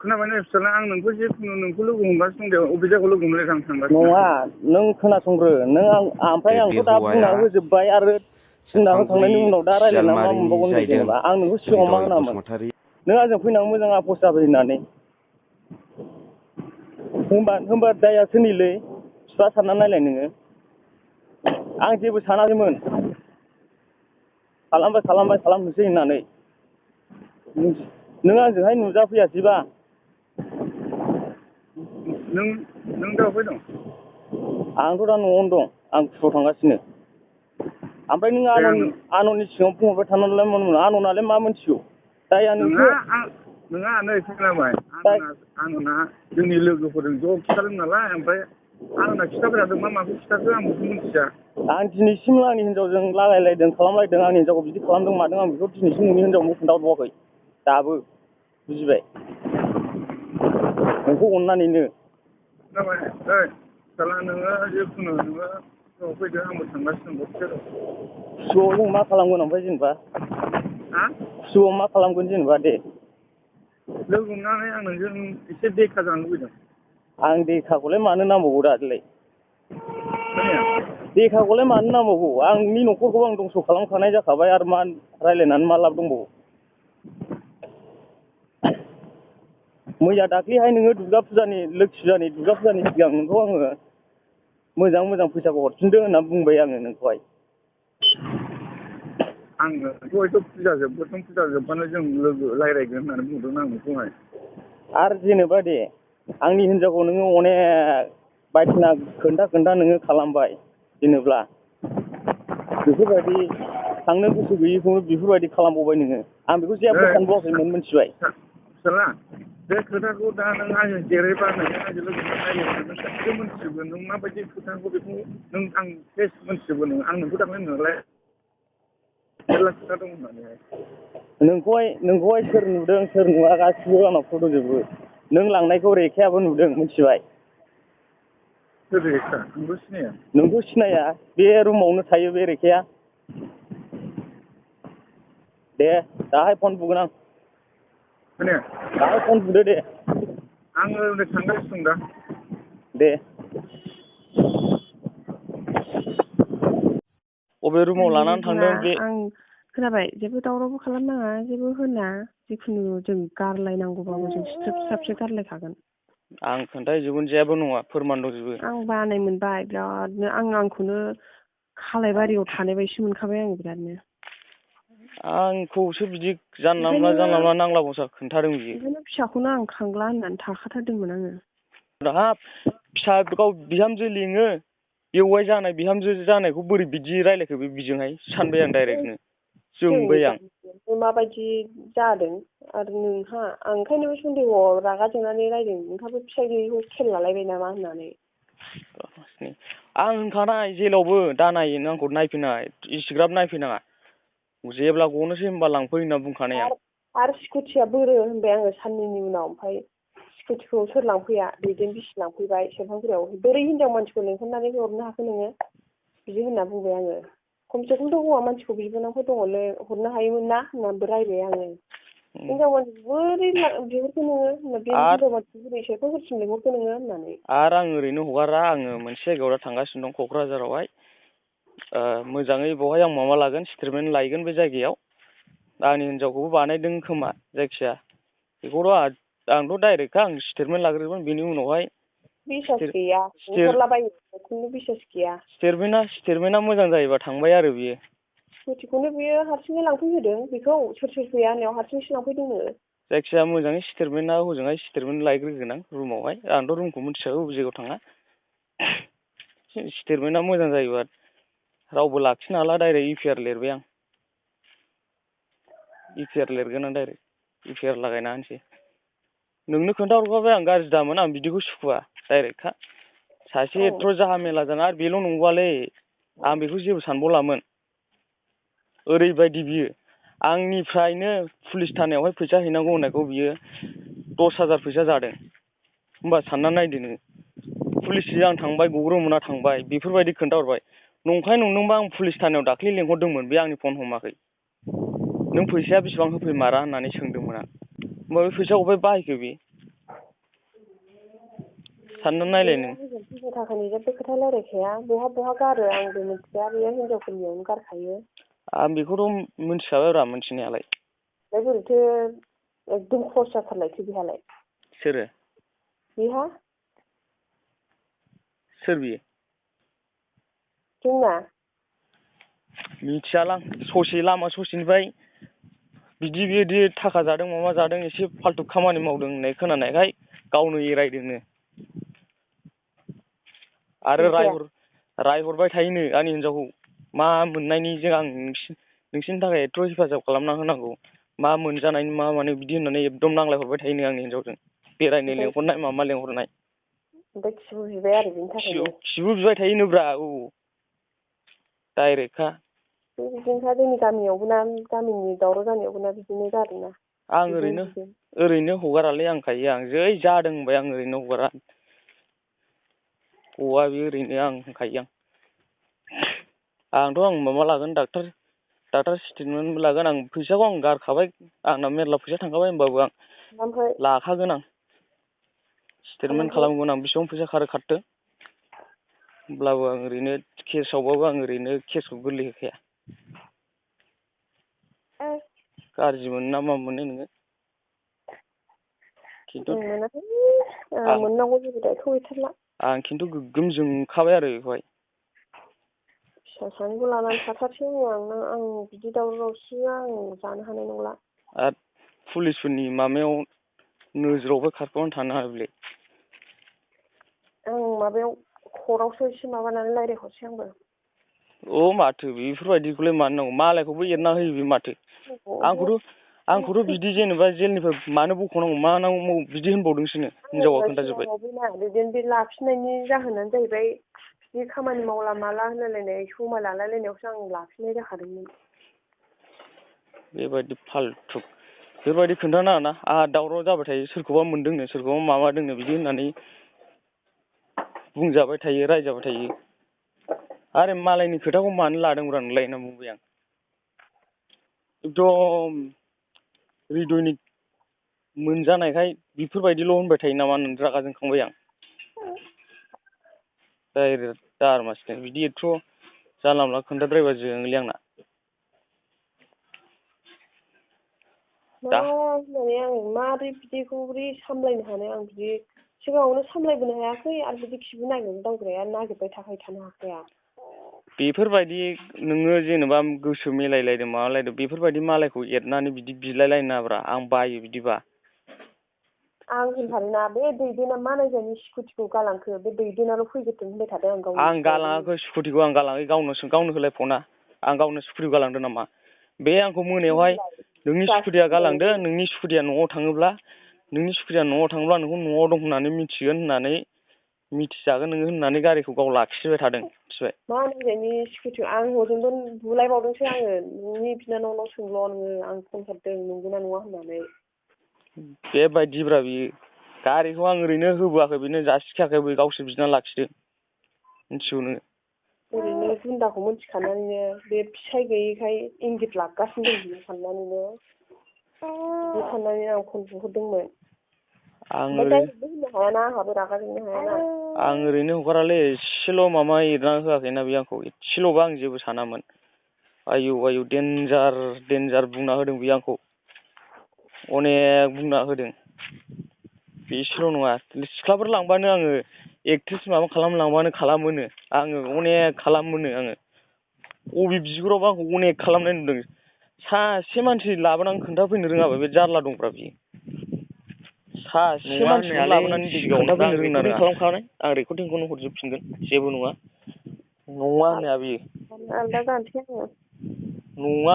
खोनाबाय नै फिसाला आं नोंखौ जिखुनु नोंखौ लोगो हमगासिनो दं दे अबे जायगायाव लोगो हमनो आं थांगासिनो नङा नों खोनासंग्रो नों ओमफ्राय आंथ' दा बुंना होजोब्बाय आरो बुंना होखांनायनि उनाव दा रायज्लायना मा मोनबावगोन जेनेबा आं नोंखौ सिगाङाव मा होनामोन नों आंजों फैनानै मोजां आफस जाबाय होननानै होमबा दाया सोरनिलै बिफा साननानै नायलाय नोङो आं जेबो सानाखैमोन खालामनोसै होननानै नों आंजोंहाय नुजाफैयासैबा नों दा अबहाय दं? आंथ' दा न'आवनो दं आं स्कुलाव थांगासिनो ओमफ्राय नों आनननि सिगाङाव बुंहरबाय थानानैलाय मा मोनो आननालाय मा मोनथिगौ दाया नोंसो नोंहा नै खोनाबाय आनना जोंनि लोगोफोरजों ज' खिथादों नालाय ओमफ्राय आनना खिथाबाय थादों माखौ खिथाखो आं बेखौ मिथिया आं दिनैसिमबो आंनि हिनजावजों लागायलायदों खालामलायदों आंनि हिनजावखौ बिदि खालामदों मादों आं बेखौ दिनैसिम नोंनि हिनजावनो खोन्थाहरबावाखै दाबो बुजिबाय नोंखौ अननानैनो खोनाबाय ओइ फिसाला नोङो जिखुनु नोङो फुङाव फैदो आंबो थांगासिनो दं दसे खुसुआव जों मा खालामगोन ओमफ्राय जेनेबा खुसुआव मा खालामगोन जेनेबा दे लोगो हमनानै आं नोंजों एसे देखा जानो लुबैदों आं देखाखौलाय मानो नांबावगौ दालाय देखाखौलाय मानो नांबावगौ आंनि न'खरखौ आं दंस' खालामखानाय जाखाबाय आरो मा रायज्लायनानै मा लाब दंबावो मैया दाख्लैहाय नोङो दुर्गा फुजानि लोखि फुजानि दुर्गा फुजानि सिगां नोंखौ आङो मोजां फैसाखौ हरफिनदो होनना बुंबाय आङो नोंखौहाय आङो हयथ' फुजा जोबबानो जों लोगो रायज्लायगोन होननानै बुंदों आं नोंखौहाय आरो जेनेबा दे आंनि हिनजावखौ नोङो अनेक बायदिसिना खोन्था नोङो खालामबाय जेनेब्ला बेफोरबायदि थांनो गोसो गैयैखौनो बेफोरबायदि खालामबावबाय नोङो आं बेखौ जेबो सानबावाखैमोन मिथिबाय फिसाला बे खोथाखौ दा नों आंजों देरैबा नोङो आंजों लोगोसे रायज्लायगोन नों गासिबो मोनथिजोबगोन नों माबायदि खोथाखौ बेखौ नों आं फेस मोनथिजोबगोन नों आं नोंखौ दाख्लै नुलाय मेरला खोथा दं होननानैहाय नोंखौहाय सोर नुदों सोर नुवा गासिबो आंनाव फट' दंजोबो नों लांनायखौ रेखायाबो नुदों मिथिबाय सोर रेखा आंथ' सिनाया नोंखौ सिनाया बे रुमावनो थायो बे रेखाया दे दाहाय फन बुगोन आं खोनाया दाहाय फन बुदो दे आङो नै थांगासिनो दं दा दे अबे रुमाव लानानै थांदों बे आं खोनाबाय जेबो दावरावबो खालामनाङा जेबो होना जिखुनु जों गारलायनांगौबाबो जों सिथ्रोब सिथ्राबसो गारलायखागोन आं खोन्थाहैजोबगोन जेबो नङा फोरमान दंजोबो आं बानाय मोनबाय बिरादनो आंखौनो खालायबारियाव थानाय बायदि मोनखाबाय आं बिरादनो आंखौसो बिदि जानला मोनला नांला बंसा खोन्थादों बियो ओंखायनो फिसाखौनो आं खांला होननानै थाखाथारदोंमोन आङो हाब फिसा गाव बिहामजो लिङो बेवाइ जानाय बिहामजो जानायखौ बोरै बिदि रायलायखो बे बिजोंहाय सानबाय आं डाइरेक्टनो जोंबाय आं माबायदि जादों आरो नोंहा आं ओंखायनो सन्देहआव रागा जोंनानै रायदों नोंहाबो फिसाइ गैयैखौ खेल लालायबाय नामा होननानै आं होनखानाय जेलावबो दानाय आंखौ नायफैनाङा इसिग्राब नायफैनाङा जेब्ला गनोसै होनबा लांफै होनना बुंखानाय आं आरो स्कुटिया बोरो होनबाय आङो साननैनि उनाव ओमफ्राय स्कुटिखौ सोर लांफैया दैदेन बिसि लांफैबाय सेरफांगुरियाव बोरै हिनजाव मानसिखौ लेंहरनानै हरनो हाखो नोङो बिदि होनना बुंबाय आङो खमसे खमथ' हौवा मानसिखौ बिबोनांफोर दङलै हरनो हायोमोन ना होननानैबो रायबाय आङो हिनजाव मानसिखौ बोरै बिहरखो नोङो बे हिनजाव मानसिखौ बोरै सेरफांगुरिसिम लेंहरखो नोङो होननानै आरो आं ओरैनो हगारा आङो मोनसे जायगायाव दा थांगासिनो दं क'क्राझारावहाय मोजाङै बेवहाय आं माबा लागोन स्टेटमेन्ट लायगोन बे जायगायाव आंनि हिनजावखौबो बानायदों खोमा जायखिया बेखौथ' आंथ' डाइरेक्टखा आं स्टेटमेन्ट लाग्रोगोन बेनि उनावहाय बिसास गैया हरलाबायो बिसास गैया स्टेटमेन्टआ मोजां जायोबा थांबाय आरो बियो स्कुटिखौनो बियो हारसिङै लांफैहोदों बेखौ सोर फैया होननायाव हारसिंसो लांफैदोंनो जायखिजाया मोजाङै स्टेटमेन्टआ हजोंहाय स्टेटमेन्ट लायग्रोगोन आं रुमावहाय आंथ' रुमखौ मिथिखागौ बबे जायगायाव थाङा स्टेटमेन्टआ मोजां जायोबा रावबो लाखिनो हाला डाइरेक्ट इउपिआर लिरबाय आं इउपिआर लिरगोन आं डाइरेक्ट इउपिआर लागायना होनोसै नोंनो खोन्थाहरखाबाय आं गाज्रि दामोन आं बिदिखौ सुखुवा डाइरेक्टखा सासे एथ' जाहा मेला जाना आरो बेल' नंबावालै आं बेखौ जेबो सानबावलामोन ओरैबायदि बियो आंनिफ्रायनो पुलिस थानायावहाय फैसा हैनांगौ होननायखौ बियो 10,000 फैसा जादों होमबा सानना नायदो नोङो पुलिसजों आं थांबाय गग्रोमोना थांबाय बेफोरबायदि खोन्थाहरबाय नंखाय नंदोंबा आं पुलिस थानायाव दाख्लै लेंहरदोंमोन बे आंनि फन हमाखै नों फैसाया बेसेबां होफैमारा होननानै सोंदोंमोन आं होमबा बे फैसाखौ अबेहाय बाहायखो बे सानना नायलाय नों फैसा थाखानि जेबो खोथा रायलायखाया बहा गारो आंबो मिथिया बेयो हिनजावफोरनियावनो गारखायो आं बेखौथ' मिथिखाबायब्रा मिथिनायालाय बोरैथो एकदम खरस जाथारलायथो बेहालाय सोरो बेहा सोर बियो जोंना मिथियालां ससे लामा ससेनिफ्राय बिदि थाखा जादों माबा जादों एसे फाल्तु खामानि मावदों होननाय खोनानायखाय गावनो एरायदोंनो आरो रायहरबाय थायोनो आंनि हिनजावखौ मा मोननायनिजों आं नोंसिनि थाखाय एथ' हेफाजाब खालामना होनांगौ मा मोनजानायनि मा माने बिदि होननानै एकदम नांलायहरबाय थायोनो आंनि हिनजावजों बेरायनो लेंहरनाय माबा लेंहरनाय ओमफ्राय खिबु बिबाय आरो बेनि थाखायनो खिबु बिबाय थायोनोब्रा औ डाइरेक्टखा बिदिनोखा जोंनि गामियावबो ना गामिनि दावराव जानायावबो ना बिदिनो जादोंना आं ओरैनो हगारालै आंखायो आं जै जादों होनबाय आं ओरैनो हगारा गवा बे ओरैनो आं होनखायो आंथ' माबा लागोन डाक्टार स्टेटमेन्टबो लागोन आं फैसाखौ आं गारखाबाय आंना मेरला फैसा थांखाबाय होमबाबो आं लाखागोन आं स्टेटमेन्ट खालामगोन आं बेसेबां फैसा खारदो होमब्लाबो आं ओरैनो केसआवबाबो आं ओरैनो केसखौ गोरलै होखाया गाज्रि मोनो ना मा मोनो नोङो खिन्थु मोननांगौ जेबो दायथ' गैथारला आं खिन्थु गोग्गोम जोंखाबाय आरो बेखौहाय फिसा सानैखौ लानानै थाथारसै आं बिदि दावराव दावसि आं जानो हानाय नंला आरो पुलिसफोरनि माबायाव नोजोरावबो खारफानानै थानो हायालै आं माबायाव कर्टआवसो एसे माबानानै रायज्लायहरसै आंबो माथो बेफोरबायदिखौलाय मानो नांगौ मालायखौबो एरना होयो बे माथो आंखौथ' बिदि जेनेबा जेलनिफ्राय मानो बख'नांगौ मा नांगौ बिदि होनबावदोंसोनो हिनजावा खोन्थाजोब्बाय बिदिनो बे लाफिननायनि जाहोनानो जाहैबाय बिदि खामानि मावला माला होनलायलायनाय समाय लालायलायनायावसो आं लाफिननाय जाखादोंमोन बेबायदि फाल्थु बेफोरबायदि खोन्थानाङाना आंहा दावराव जाबाय थायो सोरखौबा मोनदोंनो सोरखौबा माबादोंनो बिदि होननानै बुंजाबाय थायो रायजाबाय थायो आरो मालायनि खोथाखौ मानो लादोंब्रा नोंलाय होनना बुंबाय आं एकदम हृदयनि मोनजानायखाय बेफोरबायदिल' होनबाय थायो नामा होननानै रागा जोंखांबाय आं डाइरेक्ट दारमासिनो बिदि एथ' जानला मोनला खोन्थाद्रायबा जोङोलै आंना होननानै आं माबोरै बिदिखौ बोरै सामलायनो हानो आं बिदि सिगाङावनो सामलायबोनो हायाखै आरो बिदि खिबु नागिरबाय थानो हाखाया बेफोरबायदि नोङो जेनेबा गोसो मिलायलायदों माबालायदों बेफोरबायदि मालायखौ एरनानै बिदि बिलायलायनो नाङाब्रा आं बायो बिदिबा आं होनखादोंना बे दैदेना मा नायजानि स्कुटिखौ गालांखो बे दैदेनाल' फैग्रोथों होनबाय थादों आं गालाङाखै स्कुटिखौ आं गालाङाखै गावनो होलाय फना आं गावनो स्कुटिखौ गालांदों नामा बे आंखौ मोनायावहाय नोंनि स्कुटिया गालांदो नोंनि स्कुटिया न'आव थाङोब्ला नोंखौ न'आव दं होननानै मिथिगोन होननानै मिथिजागोन नोङो होननानै गारिखौ गाव लाखिबाय थादों मिथिबाय मा नायजानि स्कुटिखौ आं हजोंबो बुलायबावदोंसो आङो नोंनि बिनानावनाव सोंल' नोङो आं फन हरदों नंगौना नङा होननानै बेबायदिब्रा बियो गारिखौ आं ओरैनो होबोआखै बेनो जासिखायाखै गावसो बिना लाखिदों मिथिगौ नोङो ओरैनो गुन्दाखौ मिथिखानानैनो बे फिसाय गैयैखाय इंगित लागासिनो दं बियो साननानैनो बिदि साननानै आं फन बुहरदोंमोन आं ओरैनो हगारालै एसेल' माबा एरना होआखैना बे आंखौ एसेल'बा आं जेबो सानामोन आयौ देन्जार बुंना होदों बे आंखौ अनेक बुंना होदों बेसेल' नङा सिख्लाफोर लांबानो आङो एक्ट्रेस माबा खालामलांबानो खालामोनो आङो अनेक खालामोनो आङो बबे बिगुरावबो आंखौ अनेक खालामनाय नुदों सासे मानसि लाबोनानै खोन्थाफैनो रोङाबा बे जारला दंब्रा बियो सासे मानसिखौ लाबोनानै खोन्थाफैनो रोंना रोङा आं रेकर्डिंखौनो हरजोबफिनगोन जेबो नङा होननाया बियो आलदा जानोसै आङो नङा